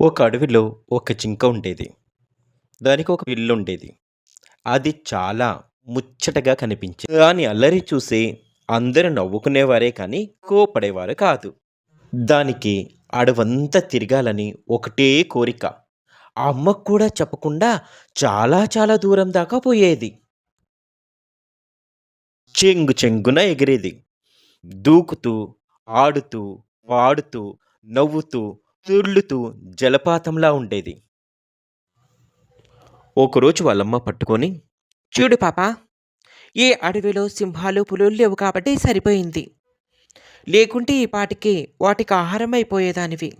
ఒక అడవిలో ఒక జింక ఉండేది. దానికి ఒక పిల్లుండేది. అది చాలా ముచ్చటగా కనిపించేది. దాని అల్లరి చూసి అందరూ నవ్వుకునేవారే కానీ కోప్పడేవారు కాదు. దానికి అడవంతా తిరగాలని ఒకటే కోరిక. ఆ అమ్మకు కూడా చెప్పకుండా చాలా చాలా దూరం దాకా పోయేది. చెంగు చెంగున ఎగిరేది. దూకుతూ, ఆడుతూ, పాడుతూ, నవ్వుతూ, తుర్లుతూ జలపాతంలా ఉండేది. ఒకరోజు వాళ్ళమ్మ పట్టుకొని, చూడు పాపా, ఈ అడవిలో సింహాలు పులులు లేవు కాబట్టి సరిపోయింది. లేకుంటే ఈ పాటికి వాటికి ఆహారం అయిపోయేదానివి.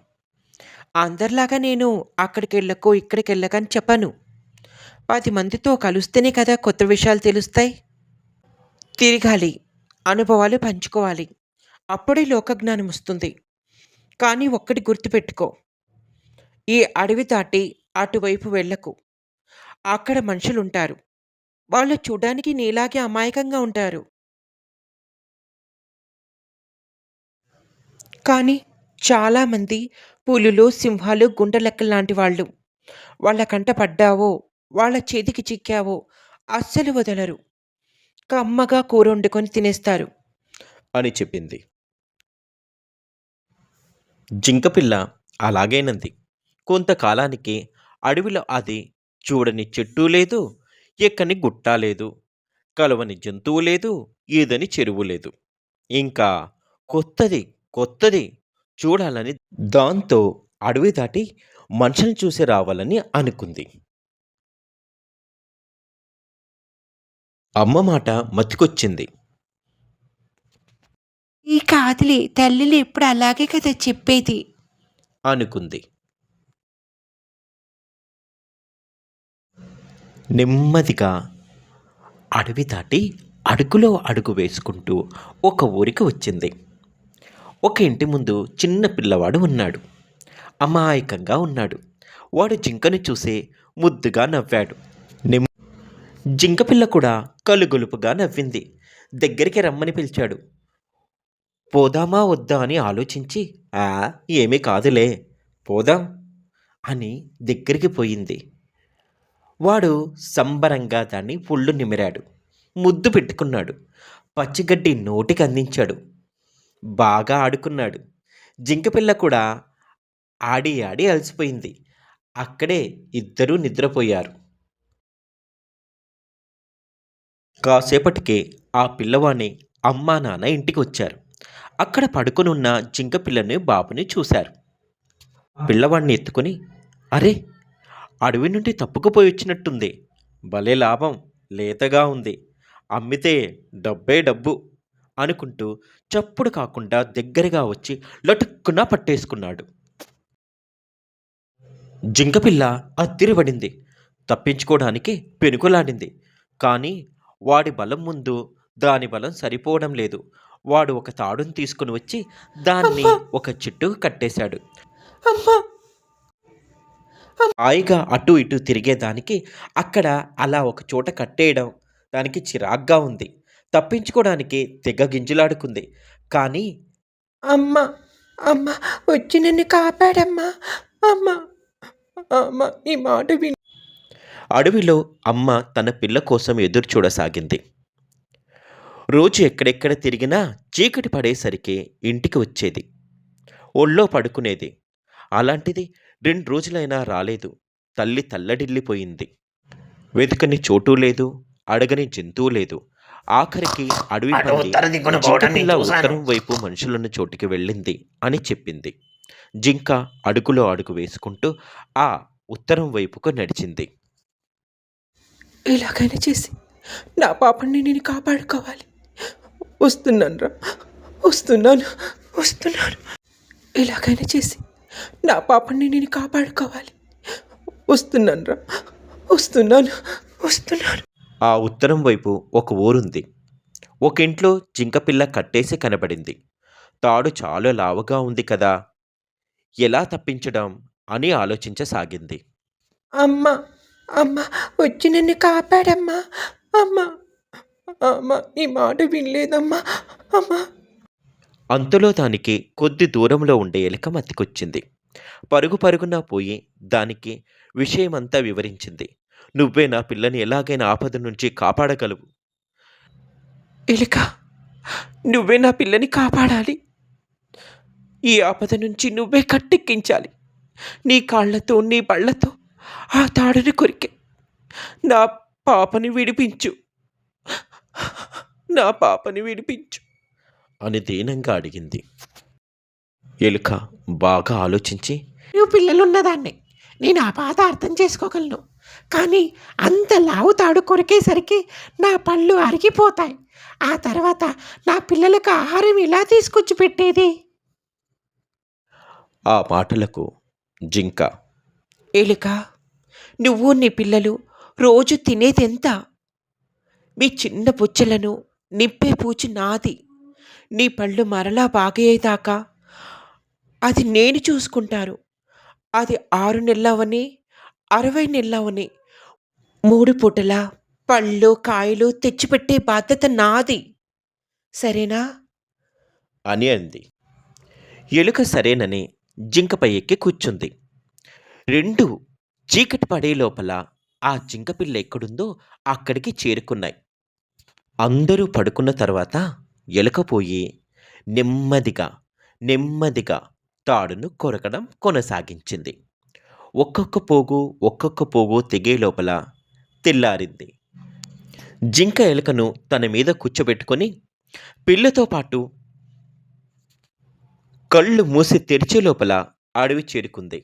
అందరిలాగా నేను అక్కడికెళ్ళకు ఇక్కడికెళ్ళకని చెప్పను. 10 మందితో కలిస్తేనే కదా కొత్త విషయాలు తెలుస్తాయి. తిరగాలి, అనుభవాలు పంచుకోవాలి. అప్పుడే లోకజ్ఞానం వస్తుంది. కానీ ఒక్కటి గుర్తుపెట్టుకో, ఈ అడవి దాటి అటువైపు వెళ్ళకు. అక్కడ మనుషులుంటారు. వాళ్ళు చూడ్డానికి నీలాగే అమాయకంగా ఉంటారు. కానీ చాలామంది పులులు, సింహాలు, గుండెలెక్కల్లాంటి వాళ్ళు. వాళ్ళ కంట పడ్డావో, వాళ్ళ చేతికి చిక్కావో అస్సలు వదలరు. కమ్మగా కూరొండుకొని తినేస్తారు. అని చెప్పింది. జింకపిల్ల అలాగేనంది. కొంతకాలానికి అడవిలో అది చూడని చెట్టు లేదు, ఎక్కని గుట్ట లేదు, కలవని జంతువు లేదు, ఈదని చెరువు లేదు. ఇంకా కొత్తది, కొత్తది చూడాలని దాంతో అడవి దాటి మనుషుల్ని చూసి రావాలని అనుకుంది. అమ్మ మాట మతికొచ్చింది. ఈ కాదులే, తల్లులు ఎప్పుడు అలాగే కదా చెప్పేది అనుకుంది. నెమ్మదిగా అడవి దాటి అడుగులో అడుగు వేసుకుంటూ ఒక ఊరికి వచ్చింది. ఒక ఇంటి ముందు చిన్న పిల్లవాడు ఉన్నాడు. అమాయకంగా ఉన్నాడు. వాడు జింకను చూసి ముద్దుగా నవ్వాడు. జింక పిల్ల కూడా కలుగొలుపుగా నవ్వింది. దగ్గరికి రమ్మని పిలిచాడు. పోదామా వద్దా అని ఆలోచించి, ఆ ఏమీ కాదులే, పోదాం అని దగ్గరికి పోయింది. వాడు సంబరంగా దాన్ని ఒళ్ళు నిమిరాడు. ముద్దు పెట్టుకున్నాడు. పచ్చిగడ్డి నోటికి అందించాడు. బాగా ఆడుకున్నాడు. జింకపిల్ల కూడా ఆడి ఆడి అలసిపోయింది. అక్కడే ఇద్దరూ నిద్రపోయారు. కాసేపటికే ఆ పిల్లవాని అమ్మా నాన్న ఇంటికి వచ్చారు. అక్కడ పడుకొనున్న జింకపిల్లని బాబుని చూశారు. పిల్లవాడిని ఎత్తుకొని, అరే, అడవి నుండి తప్పుకుపోయి వచ్చినట్టుంది. భలే లాభం, లేతగా ఉంది. అమ్మితే డబ్బే డబ్బు అనుకుంటూ చప్పుడు కాకుండా దగ్గరగా వచ్చి లటుక్కున పట్టేసుకున్నాడు. జింకపిల్ల అద్దిరబడింది. తప్పించుకోవడానికి పెనుకులాడింది. కానీ వాడి బలం ముందు దాని బలం సరిపోవడం లేదు. వాడు ఒక తాడును తీసుకుని వచ్చి దాన్ని అమ్మా, ఒక చెట్టుకు కట్టేశాడు. అమ్మా. హాయిగా అటు ఇటు తిరిగేదానికి అక్కడ అలా ఒక చోట కట్టేయడం దానికి చిరాగ్గా ఉంది. తప్పించుకోవడానికి తెగ గింజలాడుకుంది. కానీ అమ్మ, అమ్మ, వచ్చి నన్ను కాపాడమ్మా. అమ్మ, అమ్మ, ఈ మాట విని. అడవిలో అమ్మ తన పిల్ల కోసం ఎదురు చూడసాగింది. రోజు ఎక్కడెక్కడ తిరిగినా చీకటి పడేసరికి ఇంటికి వచ్చేది. ఒళ్ళో పడుకునేది. అలాంటిది 2 రోజులైనా రాలేదు. తల్లి తల్లడిల్లిపోయింది. వెతకని చోటు లేదు, అడగని జంతువు లేదు. ఆఖరికి అడవి అటు పంది ఉత్తర దిక్కున పోవడాన్ని జింకపిల్ల చూశాను. ఉత్తరం వైపు మనుషులున్న చోటికి వెళ్ళింది అని చెప్పింది. జింక అడుగులో అడుగు వేసుకుంటూ ఆ ఉత్తరం వైపుకు నడిచింది. ఎలాగైనా చేసి నా పాపని నేను కాపాడుకోవాలి. వస్తున్నాను రా, వస్తున్నాను, వస్తున్నాను. ఎలాగైనా చేసి నా పాపని నేను కాపాడుకోవాలి. వస్తున్నాను రా, వస్తున్నాను, వస్తున్నాను. ఆ ఉత్తరం వైపు ఒక ఊరుంది. ఒక ఇంట్లో జింకపిల్ల కట్టేసి కనబడింది. తాడు చాలా లావుగా ఉంది కదా, ఎలా తప్పించడం అని ఆలోచించసాగింది. అమ్మ, అమ్మ, వచ్చి నన్ను కాపాడమ్మా. అమ్మ, అమ్మ, ఈ మాట వినలేదమ్మా. అమ్మ. అంతలో దానికి కొద్ది దూరంలో ఉండే ఎలుక మతికొచ్చింది. పరుగు పరుగున పోయి దానికి విషయమంతా వివరించింది. "నువ్వే నా పిల్లని ఎలాగైనా ఆపద నుంచి కాపాడగలవు. ఎలుక, నువ్వే నా పిల్లని కాపాడాలి. ఈ ఆపద నుంచి నువ్వే కట్టెక్కించాలి. నీ కాళ్ళతో, నీ బళ్ళతో ఆ తాడుని కొరికి నా పాపని విడిపించు. నా పాపని విడిపించు" అని దీనంగా అడిగింది. ఎలుక బాగా ఆలోచించి, నువ్వు పిల్లలున్నదాన్ని నేను ఆ బాధ అర్థం చేసుకోగలను. కానీ అంత లావు తాడు కొరికేసరికి నా పళ్ళు అరిగిపోతాయి. ఆ తర్వాత నా పిల్లలకు ఆహారం ఎలా తీసుకొచ్చి పెట్టేది? ఆ మాటలకు జింక, ఎలుక, నువ్వు నీ పిల్లలు రోజు తినేదెంత? మీ చిన్న పుచ్చలను నింపే పూచి నాది. నీ పళ్ళు మరలా బాగయ్యేదాకా అది నేను చూసుకుంటాను. అది 6 నెలలవని, 60 నెలలవని 3 పూటలా పళ్ళు, కాయలు తెచ్చిపెట్టే బాధ్యత నాది. సరేనా? అని అంది. ఎలుక సరేనని జింకపై ఎక్కి కూర్చుంది. 2 చీకటి పడే లోపల ఆ జింకపిల్ల ఎక్కడుందో అక్కడికి చేరుకున్నాయి. అందరూ పడుకున్న తర్వాత ఎలుక పోయి నెమ్మదిగా, నెమ్మదిగా తాడును కొరకడం కొనసాగించింది. ఒక్కొక్క పోగు తెగే లోపల తెల్లారింది. జింక ఎలుకను తన మీద కూర్చోబెట్టుకొని పిల్లతో పాటు కళ్ళు మూసి తెరిచే లోపల అడవి చేరుకుంది.